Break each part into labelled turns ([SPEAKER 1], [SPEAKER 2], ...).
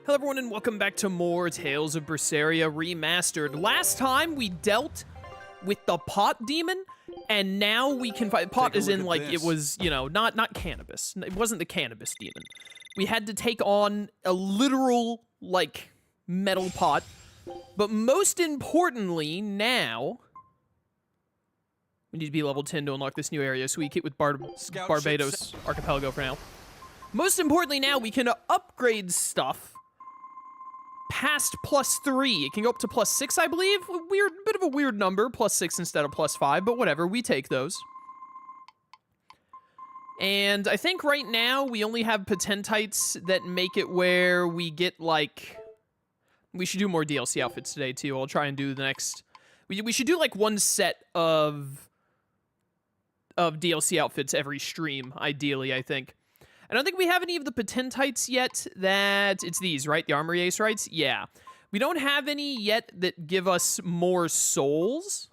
[SPEAKER 1] Hello everyone and welcome back to more Tales of Berseria Remastered. Last time we dealt with the pot demon, and now we can fight. Pot is in like it was, you know, not cannabis. It wasn't the cannabis demon. We had to take on a literal like metal pot. But most importantly, now we need to be level 10 to unlock this new area, so we keep with Barbados Archipelago for now. Most importantly, now we can upgrade stuff past +3. It can go up to +6, I believe. Weird, bit of a weird number, +6 instead of +5, but whatever, we take those. And I think right now we only have potentites that make it where we get like, we should do more DLC outfits today too. I'll try and do the next, we should do like one set of DLC outfits every stream, ideally, I think. I don't think we have any of the potentites yet that... It's these, right? The Armory Ace rights? Yeah. We don't have any yet that give us more souls,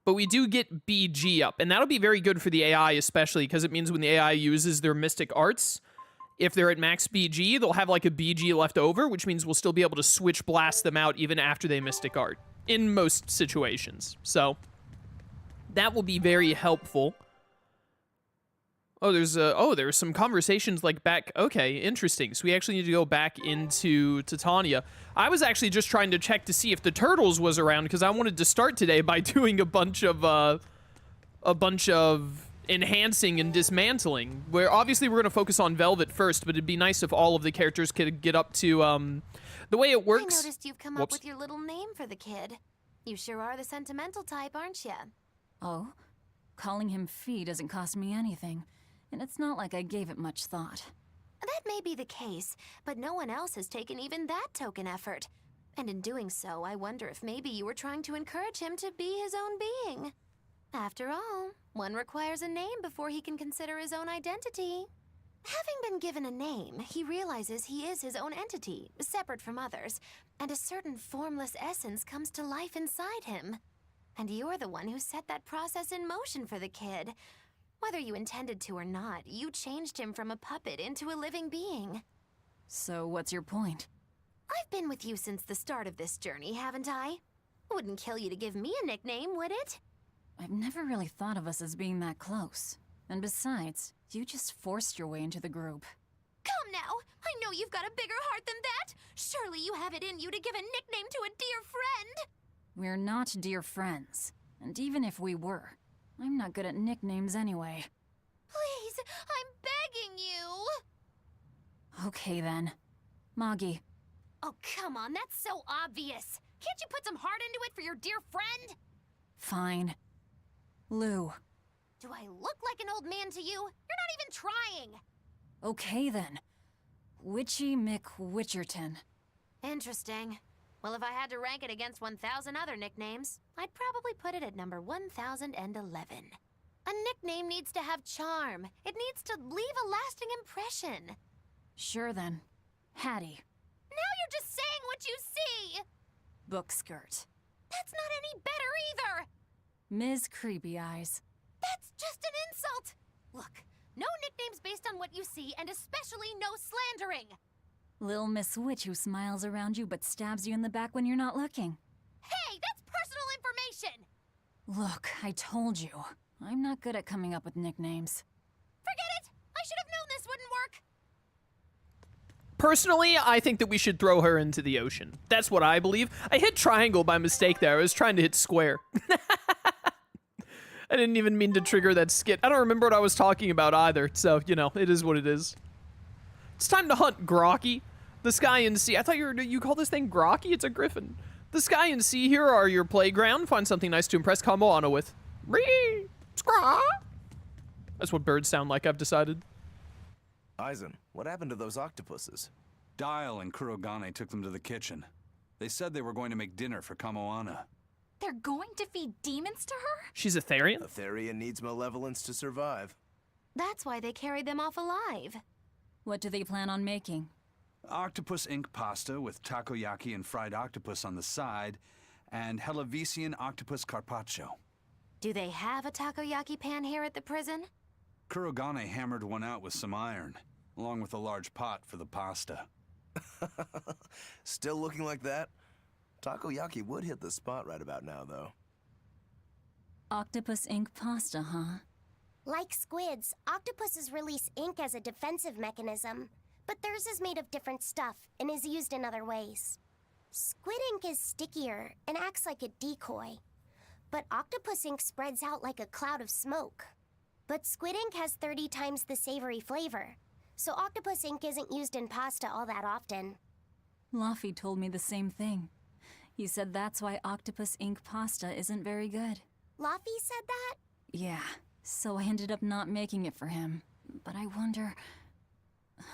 [SPEAKER 1] but we do get BG up. And that'll be very good for the AI, especially, because it means when the AI uses their Mystic Arts, if they're at max BG, they'll have like a BG left over, which means we'll still be able to switch blast them out even after they Mystic Art, in most situations. So, that will be very helpful. Oh, there's some conversations like back. Okay, interesting. So we actually need to go back into Titania. I was actually just trying to check to see if the Turtles was around because I wanted to start today by doing a bunch of enhancing and dismantling. Where obviously we're gonna focus on Velvet first, but it'd be nice if all of the characters could get up to the way it works.
[SPEAKER 2] I noticed you've come up with your little name for the kid. You sure are the sentimental type, aren't you?
[SPEAKER 3] Oh, calling him Fee doesn't cost me anything. And it's not like I gave it much thought.
[SPEAKER 2] That may be the case, but no one else has taken even that token effort. And in doing so, I wonder if maybe you were trying to encourage him to be his own being. After all, one requires a name before he can consider his own identity. Having been given a name, he realizes he is his own entity, separate from others, and a certain formless essence comes to life inside him. And you're the one who set that process in motion for the kid. Whether you intended to or not, you changed him from a puppet into a living being.
[SPEAKER 3] So what's your point?
[SPEAKER 2] I've been with you since the start of this journey, haven't I? Wouldn't kill you to give me a nickname, would it?
[SPEAKER 3] I've never really thought of us as being that close. And besides, you just forced your way into the group.
[SPEAKER 2] Come now! I know you've got a bigger heart than that! Surely you have it in you to give a nickname to a dear friend!
[SPEAKER 3] We're not dear friends. And even if we were, I'm not good at nicknames anyway.
[SPEAKER 2] Please, I'm begging you!
[SPEAKER 3] Okay then. Moggy.
[SPEAKER 2] Oh, come on, that's so obvious. Can't you put some heart into it for your dear friend?
[SPEAKER 3] Fine. Lou.
[SPEAKER 2] Do I look like an old man to you? You're not even trying!
[SPEAKER 3] Okay then. Witchy McWitcherton.
[SPEAKER 2] Interesting. Well, if I had to rank it against 1,000 other nicknames, I'd probably put it at number 1011. A nickname needs to have charm. It needs to leave a lasting impression.
[SPEAKER 3] Sure then. Hattie.
[SPEAKER 2] Now you're just saying what you see!
[SPEAKER 3] Bookskirt.
[SPEAKER 2] That's not any better either!
[SPEAKER 3] Ms. Creepy Eyes.
[SPEAKER 2] That's just an insult! Look, no nicknames based on what you see, and especially no slandering!
[SPEAKER 3] Lil Miss Witch who smiles around you but stabs you in the back when you're not looking.
[SPEAKER 2] Hey, that's personal information!
[SPEAKER 3] Look, I told you. I'm not good at coming up with nicknames.
[SPEAKER 2] Forget it! I should have known this wouldn't work!
[SPEAKER 1] Personally, I think that we should throw her into the ocean. That's what I believe. I hit triangle by mistake there. I was trying to hit square. I didn't even mean to trigger that skit. I don't remember what I was talking about either, so, you know, it is what it is. It's time to hunt Grocky. The sky and sea. I thought you call this thing Grocky? It's a griffin. The sky and sea here are your playground. Find something nice to impress Kamoana with. Ree! Scraw! That's what birds sound like, I've decided.
[SPEAKER 4] Aizen, what happened to those octopuses?
[SPEAKER 5] Dial and Kurogane took them to the kitchen. They said they were going to make dinner for Kamoana.
[SPEAKER 6] They're going to feed demons to her?
[SPEAKER 1] She's a Therian?
[SPEAKER 4] A Therian needs malevolence to survive.
[SPEAKER 2] That's why they carried them off alive.
[SPEAKER 3] What do they plan on making?
[SPEAKER 5] Octopus ink pasta with takoyaki and fried octopus on the side, and Hellavisian octopus carpaccio.
[SPEAKER 2] Do they have a takoyaki pan here at the prison?
[SPEAKER 5] Kurogane hammered one out with some iron, along with a large pot for the pasta.
[SPEAKER 4] Still looking like that? Takoyaki would hit the spot right about now, though.
[SPEAKER 3] Octopus ink pasta, huh?
[SPEAKER 7] Like squids, octopuses release ink as a defensive mechanism, but theirs is made of different stuff and is used in other ways. Squid ink is stickier and acts like a decoy, but octopus ink spreads out like a cloud of smoke. But squid ink has 30 times the savory flavor, so octopus ink isn't used in pasta all that often.
[SPEAKER 3] Luffy told me the same thing. He said that's why octopus ink pasta isn't very good.
[SPEAKER 7] Luffy said that?
[SPEAKER 3] Yeah, so I ended up not making it for him. But I wonder...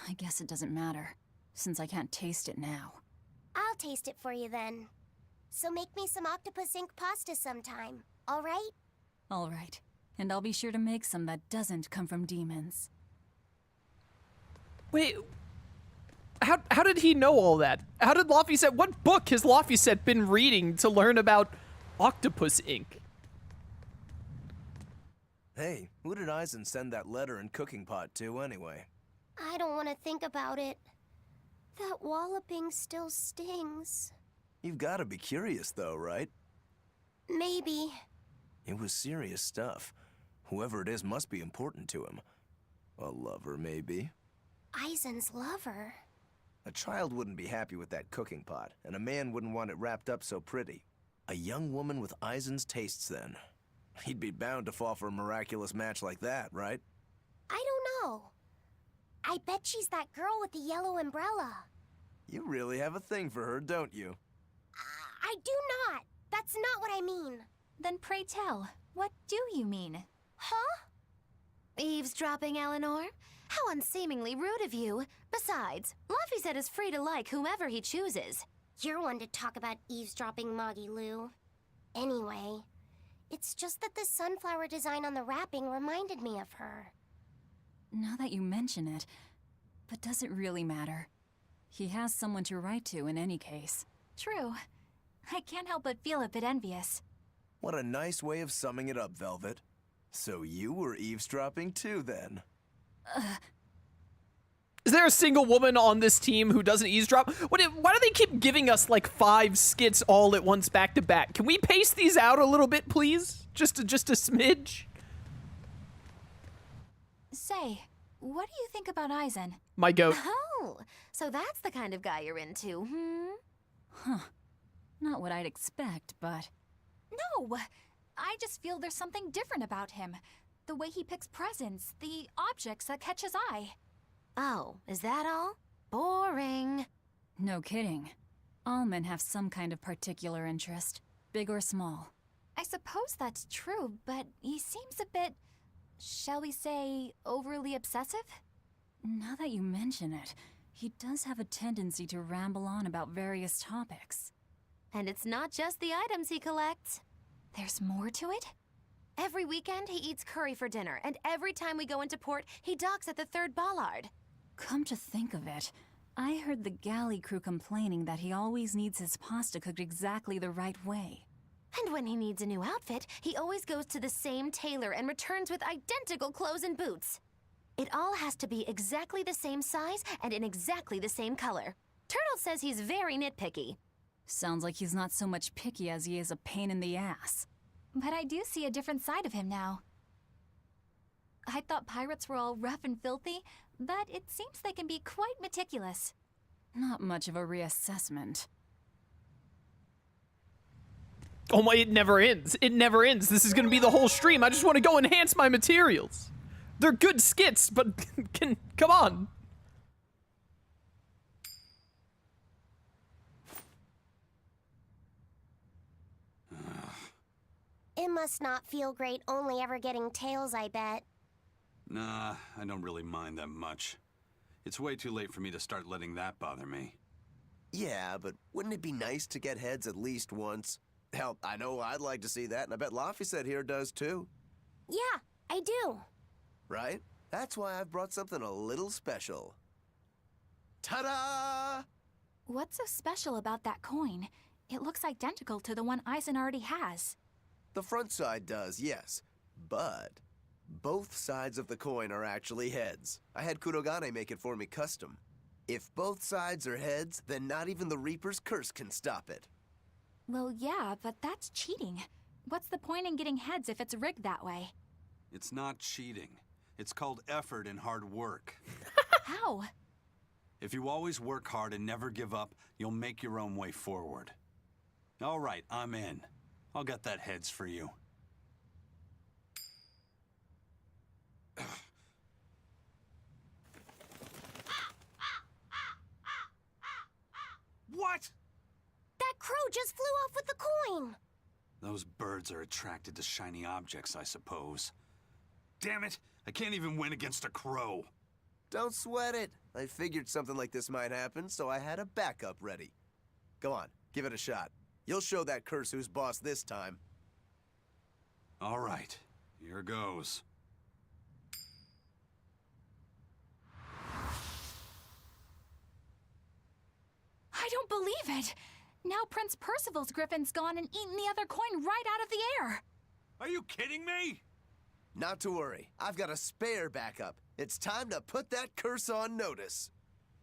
[SPEAKER 3] I guess it doesn't matter, since I can't taste it now.
[SPEAKER 7] I'll taste it for you then. So make me some octopus ink pasta sometime, all right?
[SPEAKER 3] All right, and I'll be sure to make some that doesn't come from demons.
[SPEAKER 1] Wait, how did he know all that? How did Luffy set? What book has Luffy set been reading to learn about octopus ink?
[SPEAKER 4] Hey, who did Aizen send that letter and cooking pot to, anyway?
[SPEAKER 7] I don't want to think about it. That walloping still stings.
[SPEAKER 4] You've got to be curious, though, right?
[SPEAKER 7] Maybe.
[SPEAKER 4] It was serious stuff. Whoever it is must be important to him. A lover, maybe.
[SPEAKER 7] Aizen's lover.
[SPEAKER 4] A child wouldn't be happy with that cooking pot, and a man wouldn't want it wrapped up so pretty. A young woman with Aizen's tastes, then. He'd be bound to fall for a miraculous match like that, right?
[SPEAKER 7] I don't know. I bet she's that girl with the yellow umbrella.
[SPEAKER 4] You really have a thing for her, don't you?
[SPEAKER 7] I do not. That's not what I mean.
[SPEAKER 6] Then pray tell, what do you mean?
[SPEAKER 7] Huh?
[SPEAKER 2] Eavesdropping, Eleanor? How unseemingly rude of you. Besides, Luffy said is free to like whomever he chooses.
[SPEAKER 7] You're one to talk about eavesdropping, Moggy Lou. Anyway, it's just that the sunflower design on the wrapping reminded me of her.
[SPEAKER 3] Now that you mention it, but does it really matter? He has someone to write to in any case.
[SPEAKER 6] True. I can't help but feel a bit envious.
[SPEAKER 4] What a nice way of summing it up, Velvet. So you were eavesdropping too, then?
[SPEAKER 1] Is there a single woman on this team who doesn't eavesdrop? Why do they keep giving us like 5 skits all at once back to back? Can we pace these out a little bit, please? Just a smidge?
[SPEAKER 6] Say, what do you think about Aizen?
[SPEAKER 1] My goat.
[SPEAKER 2] Oh, so that's the kind of guy you're into,
[SPEAKER 3] Huh. Not what I'd expect, but...
[SPEAKER 6] No! I just feel there's something different about him. The way he picks presents, the objects that catch his eye.
[SPEAKER 2] Oh, is that all? Boring.
[SPEAKER 3] No kidding. All men have some kind of particular interest, big or small.
[SPEAKER 6] I suppose that's true, but he seems a bit, shall we say, overly obsessive?
[SPEAKER 3] Now that you mention it, he does have a tendency to ramble on about various topics.
[SPEAKER 2] And it's not just the items he collects.
[SPEAKER 6] There's more to it?
[SPEAKER 2] Every weekend, he eats curry for dinner, and every time we go into port, he docks at the 3rd bollard.
[SPEAKER 3] Come to think of it, I heard the galley crew complaining that he always needs his pasta cooked exactly the right way.
[SPEAKER 2] And when he needs a new outfit, he always goes to the same tailor and returns with identical clothes and boots. It all has to be exactly the same size and in exactly the same color. Turtle says he's very nitpicky.
[SPEAKER 3] Sounds like he's not so much picky as he is a pain in the ass.
[SPEAKER 6] But I do see a different side of him now. I thought pirates were all rough and filthy, but it seems they can be quite meticulous.
[SPEAKER 3] Not much of a reassessment.
[SPEAKER 1] Oh my, it never ends. It never ends. This is gonna be the whole stream. I just want to go enhance my materials. They're good skits, but come on.
[SPEAKER 7] It must not feel great only ever getting tails, I bet.
[SPEAKER 5] Nah, I don't really mind that much. It's way too late for me to start letting that bother me.
[SPEAKER 4] Yeah, but wouldn't it be nice to get heads at least once? Hell, I know I'd like to see that, and I bet Laffy said here does too.
[SPEAKER 7] Yeah, I do.
[SPEAKER 4] Right? That's why I've brought something a little special. Ta-da!
[SPEAKER 6] What's so special about that coin? It looks identical to the one Aizen already has.
[SPEAKER 4] The front side does, yes. But both sides of the coin are actually heads. I had Kurogane make it for me custom. If both sides are heads, then not even the Reaper's curse can stop it.
[SPEAKER 6] Well, yeah, but that's cheating. What's the point in getting heads if it's rigged that way?
[SPEAKER 5] It's not cheating. It's called effort and hard work.
[SPEAKER 6] How?
[SPEAKER 5] If you always work hard and never give up, you'll make your own way forward. All right, I'm in. I'll get that heads for you. What?
[SPEAKER 7] That crow just flew off with the coin!
[SPEAKER 5] Those birds are attracted to shiny objects, I suppose. Damn it! I can't even win against a crow.
[SPEAKER 4] Don't sweat it. I figured something like this might happen, so I had a backup ready. Go on, give it a shot. You'll show that curse who's boss this time.
[SPEAKER 5] All right, here goes.
[SPEAKER 6] I don't believe it! Now Prince Percival's griffin's gone and eaten the other coin right out of the air!
[SPEAKER 5] Are you kidding me?
[SPEAKER 4] Not to worry, I've got a spare backup. It's time to put that curse on notice.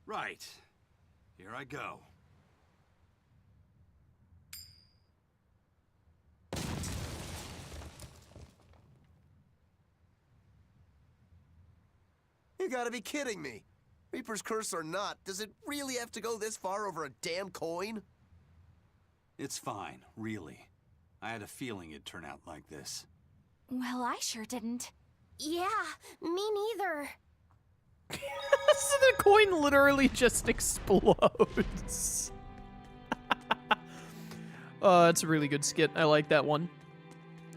[SPEAKER 5] Right. Here I go.
[SPEAKER 4] You gotta be kidding me. Reaper's curse or not, does it really have to go this far over a damn coin?
[SPEAKER 5] It's fine, really. I had a feeling it'd turn out like this.
[SPEAKER 6] Well, I sure didn't.
[SPEAKER 7] Yeah, me neither.
[SPEAKER 1] So the coin literally just explodes. Oh, that's a really good skit. I like that one.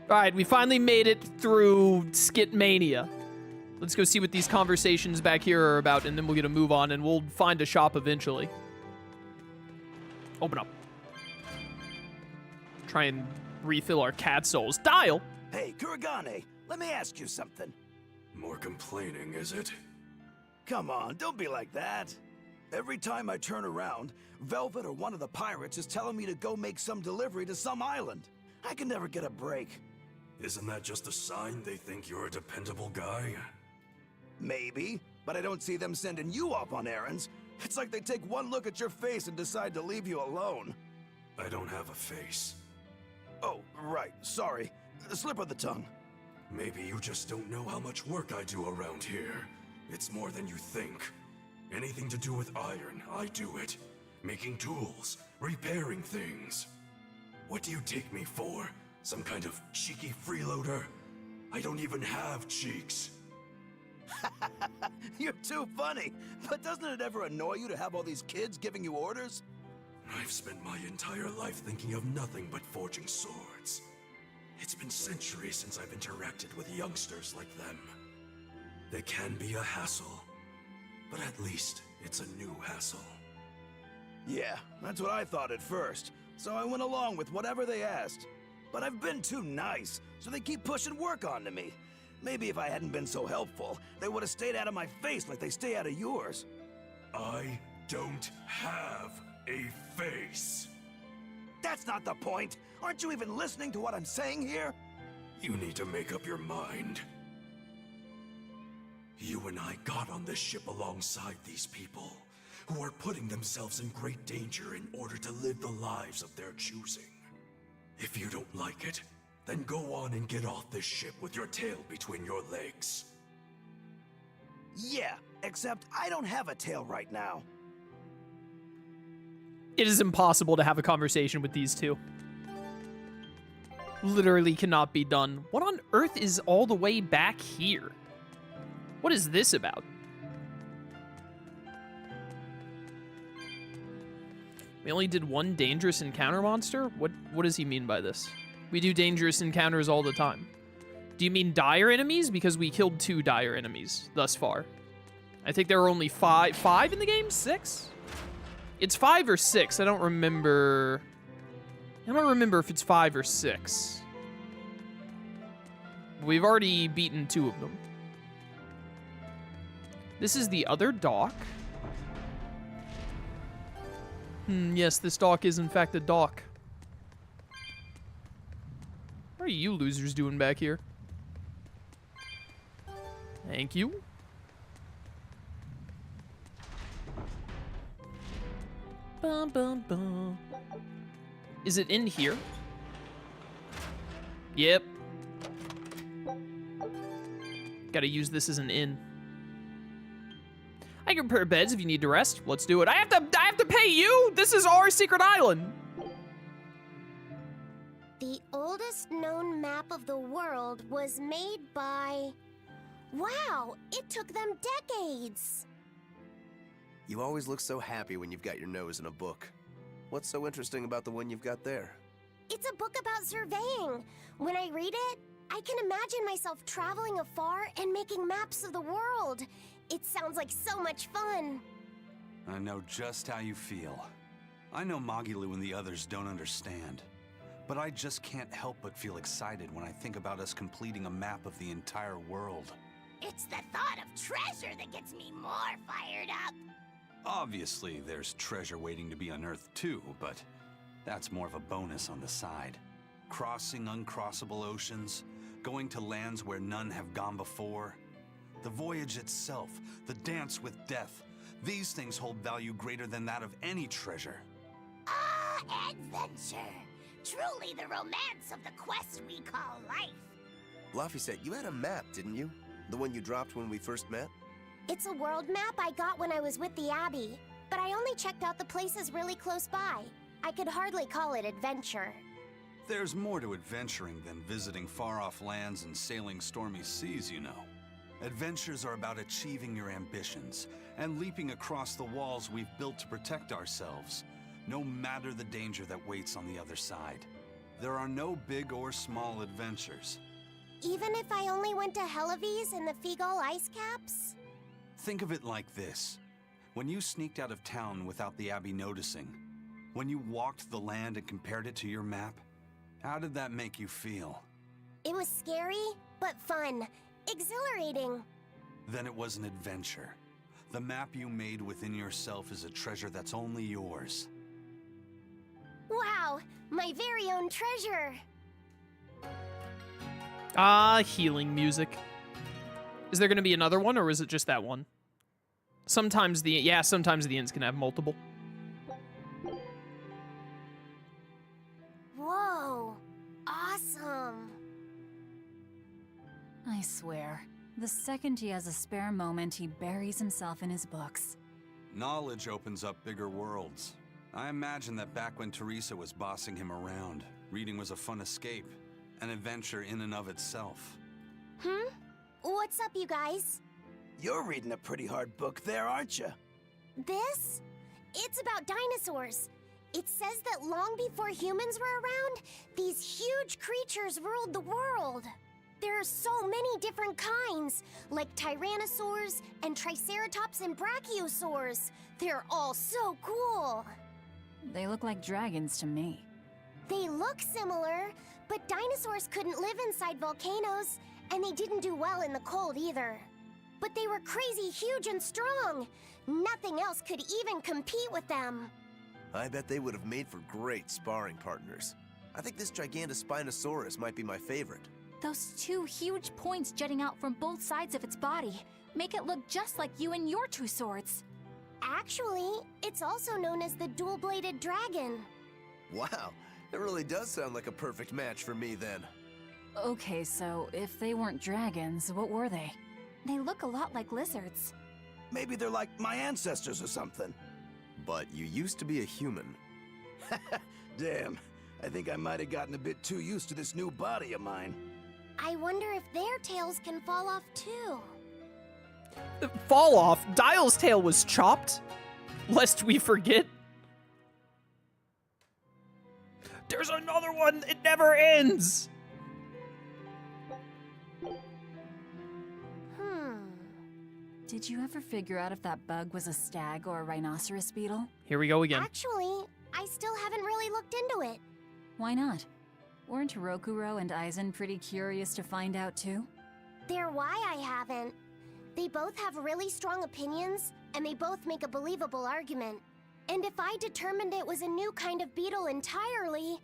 [SPEAKER 1] All right, we finally made it through Skit Mania. Let's go see what these conversations back here are about, and then we'll get a move on, and we'll find a shop eventually. Open up. Try and refill our cat souls. Dial!
[SPEAKER 8] Hey, Kuragane, let me ask you something.
[SPEAKER 9] More complaining, is it?
[SPEAKER 8] Come on, don't be like that. Every time I turn around, Velvet or one of the pirates is telling me to go make some delivery to some island. I can never get a break.
[SPEAKER 9] Isn't that just a sign they think you're a dependable guy?
[SPEAKER 8] Maybe, but I don't see them sending you off on errands. It's like they take one look at your face and decide to leave you alone.
[SPEAKER 9] I don't have a face.
[SPEAKER 8] Oh, right, sorry. Slip of the tongue.
[SPEAKER 9] Maybe you just don't know how much work I do around here. It's more than you think. Anything to do with iron, I do it. Making tools, repairing things. What do you take me for? Some kind of cheeky freeloader? I don't even have cheeks.
[SPEAKER 8] You're too funny. But doesn't it ever annoy you to have all these kids giving you orders?
[SPEAKER 9] I've spent my entire life thinking of nothing but forging swords. It's been centuries since I've interacted with youngsters like them. They can be a hassle, but at least it's a new hassle.
[SPEAKER 8] Yeah, that's what I thought at first, so I went along with whatever they asked. But I've been too nice, so they keep pushing work onto me. Maybe if I hadn't been so helpful, they would have stayed out of my face like they stay out of yours.
[SPEAKER 9] I don't have a face.
[SPEAKER 8] That's not the point. Aren't you even listening to what I'm saying here?
[SPEAKER 9] You need to make up your mind. You and I got on this ship alongside these people, who are putting themselves in great danger in order to live the lives of their choosing. If you don't like it, then go on and get off this ship with your tail between your legs.
[SPEAKER 8] Yeah, except I don't have a tail right now.
[SPEAKER 1] It is impossible to have a conversation with these two. Literally cannot be done. What on earth is all the way back here? What is this about? We only did one dangerous encounter monster? What does he mean by this? We do dangerous encounters all the time. Do you mean dire enemies? Because we killed 2 dire enemies thus far. I think there are only 5 in the game? 6? It's 5 or 6. I don't remember. I don't remember if it's 5 or 6. We've already beaten 2 of them. This is the other dock. Yes, this dock is in fact a dock. What are you losers doing back here? Thank you. Bum, bum, bum. Is it in here? Yep. Gotta use this as an inn. I can prepare beds if you need to rest. Let's do it. I have to pay you? This is our secret island.
[SPEAKER 7] The oldest known map of the world was made by... Wow, it took them decades!
[SPEAKER 4] You always look so happy when you've got your nose in a book. What's so interesting about the one you've got there?
[SPEAKER 7] It's a book about surveying. When I read it, I can imagine myself traveling afar and making maps of the world. It sounds like so much fun.
[SPEAKER 5] I know just how you feel. I know Magilu and the others don't understand. But I just can't help but feel excited when I think about us completing a map of the entire world.
[SPEAKER 10] It's the thought of treasure that gets me more fired up.
[SPEAKER 5] Obviously, there's treasure waiting to be unearthed too, but that's more of a bonus on the side. Crossing uncrossable oceans, going to lands where none have gone before. The voyage itself, the dance with death, these things hold value greater than that of any treasure.
[SPEAKER 10] Ah, adventure! Truly the romance of the quest we call life.
[SPEAKER 4] Laphicet, you had a map, didn't you? The one you dropped when we first met?
[SPEAKER 7] It's a world map I got when I was with the Abbey, but I only checked out the places really close by. I could hardly call it adventure.
[SPEAKER 5] There's more to adventuring than visiting far-off lands and sailing stormy seas, you know. Adventures are about achieving your ambitions and leaping across the walls we've built to protect ourselves, no matter the danger that waits on the other side. There are no big or small adventures.
[SPEAKER 7] Even if I only went to Helavis and the Figal ice caps?
[SPEAKER 5] Think of it like this. When you sneaked out of town without the Abbey noticing, when you walked the land and compared it to your map, how did that make you feel?
[SPEAKER 7] It was scary, but fun. Exhilarating.
[SPEAKER 5] Then it was an adventure. The map you made within yourself is a treasure that's only yours.
[SPEAKER 7] Wow, my very own treasure.
[SPEAKER 1] Ah, healing music. Is there gonna be another one, or is it just that one? Sometimes the inns can have multiple.
[SPEAKER 7] Whoa, awesome.
[SPEAKER 3] I swear, the second he has a spare moment, he buries himself in his books.
[SPEAKER 5] Knowledge opens up bigger worlds. I imagine that back when Teresa was bossing him around, reading was a fun escape, an adventure in and of itself.
[SPEAKER 7] What's up, you guys?
[SPEAKER 8] You're reading a pretty hard book there, aren't you?
[SPEAKER 7] This? It's about dinosaurs. It says that long before humans were around, these huge creatures ruled the world. There are so many different kinds, like tyrannosaurs and triceratops and brachiosaurs. They're all so cool.
[SPEAKER 3] They look like dragons to me.
[SPEAKER 7] They look similar, but dinosaurs couldn't live inside volcanoes, and they didn't do well in the cold either. But they were crazy huge and strong. Nothing else could even compete with them.
[SPEAKER 4] I bet they would have made for great sparring partners. I think this Gigantospinosaurus might be my favorite.
[SPEAKER 6] Those two huge points jutting out from both sides of its body make it look just like you and your two swords.
[SPEAKER 7] Actually, it's also known as the dual-bladed dragon.
[SPEAKER 4] Wow, it really does sound like a perfect match for me then.
[SPEAKER 3] Okay, so if they weren't dragons, what were they?
[SPEAKER 6] They look a lot like lizards.
[SPEAKER 8] Maybe they're like my ancestors or something.
[SPEAKER 4] But you used to be a human.
[SPEAKER 8] Damn, I think I might have gotten a bit too used to this new body of mine.
[SPEAKER 7] I wonder if their tails can fall off too.
[SPEAKER 1] Fall off? Dial's tail was chopped? Lest we forget. There's another one! It never ends!
[SPEAKER 3] Did you ever figure out if that bug was a stag or a rhinoceros beetle?
[SPEAKER 1] Here we go again.
[SPEAKER 7] Actually, I still haven't really looked into it.
[SPEAKER 3] Why not? Weren't Rokuro and Aizen pretty curious to find out too?
[SPEAKER 7] They're why I haven't. They both have really strong opinions, and they both make a believable argument. And if I determined it was a new kind of beetle entirely,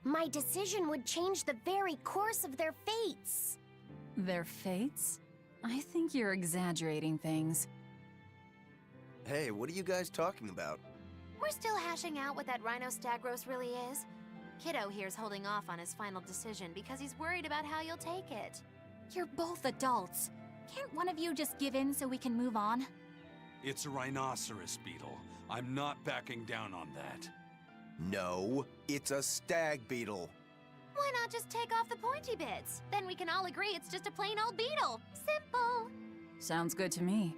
[SPEAKER 7] my decision would change the very course of their fates.
[SPEAKER 3] Their fates? I think you're exaggerating things.
[SPEAKER 4] Hey, what are you guys talking about?
[SPEAKER 2] We're still hashing out what that Rhinostagros really is. Kiddo here's holding off on his final decision because he's worried about how you'll take it.
[SPEAKER 6] You're both adults. Can't one of you just give in so we can move on?
[SPEAKER 5] It's a rhinoceros beetle. I'm not backing down on that.
[SPEAKER 4] No, it's a stag beetle.
[SPEAKER 2] Why not just take off the pointy bits? Then we can all agree it's just a plain old beetle. Simple.
[SPEAKER 3] Sounds good to me.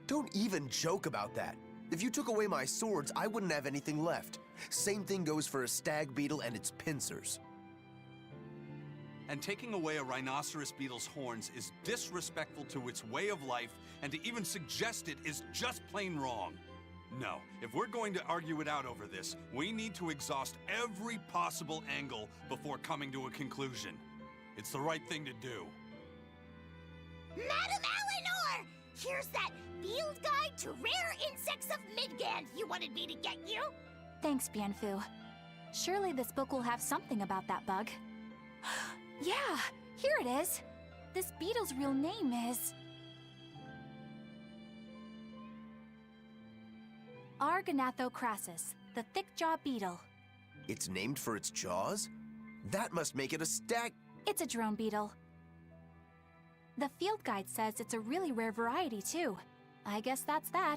[SPEAKER 11] Don't even joke about that. If you took away my swords, I wouldn't have anything left. Same thing goes for a stag beetle and its pincers.
[SPEAKER 5] And taking away a rhinoceros beetle's horns is disrespectful to its way of life, and to even suggest it is just plain wrong. No, if we're going to argue it out over this, we need to exhaust every possible angle before coming to a conclusion. It's the right thing to do.
[SPEAKER 10] Madam Eleanor! Here's that field guide to rare insects of Midgand you wanted me to get you.
[SPEAKER 6] Thanks, Bienfu. Surely this book will have something about that bug. Yeah, here it is. This beetle's real name is... Argonathocrassus, the thick-jawed beetle.
[SPEAKER 11] It's named for its jaws? That must make it a stag...
[SPEAKER 6] It's a drone beetle. The field guide says it's a really rare variety, too. I guess that's that.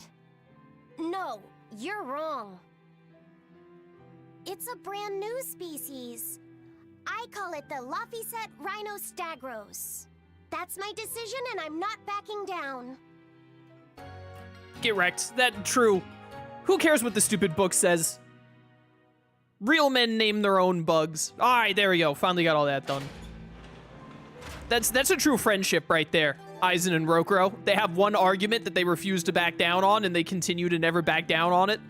[SPEAKER 7] No, you're wrong. It's a brand new species. I call it the Laphicet Rhinostagros. That's my decision, and I'm not backing down.
[SPEAKER 1] Get wrecked. That true. Who cares what the stupid book says? Real men name their own bugs. All right, there we go. Finally got all that done. That's a true friendship right there. Aizen and Rokuro. They have one argument that they refuse to back down on, and they continue to never back down on it,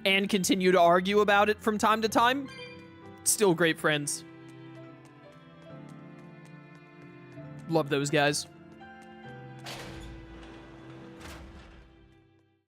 [SPEAKER 1] and continue to argue about it from time to time. Still great friends. Love those guys.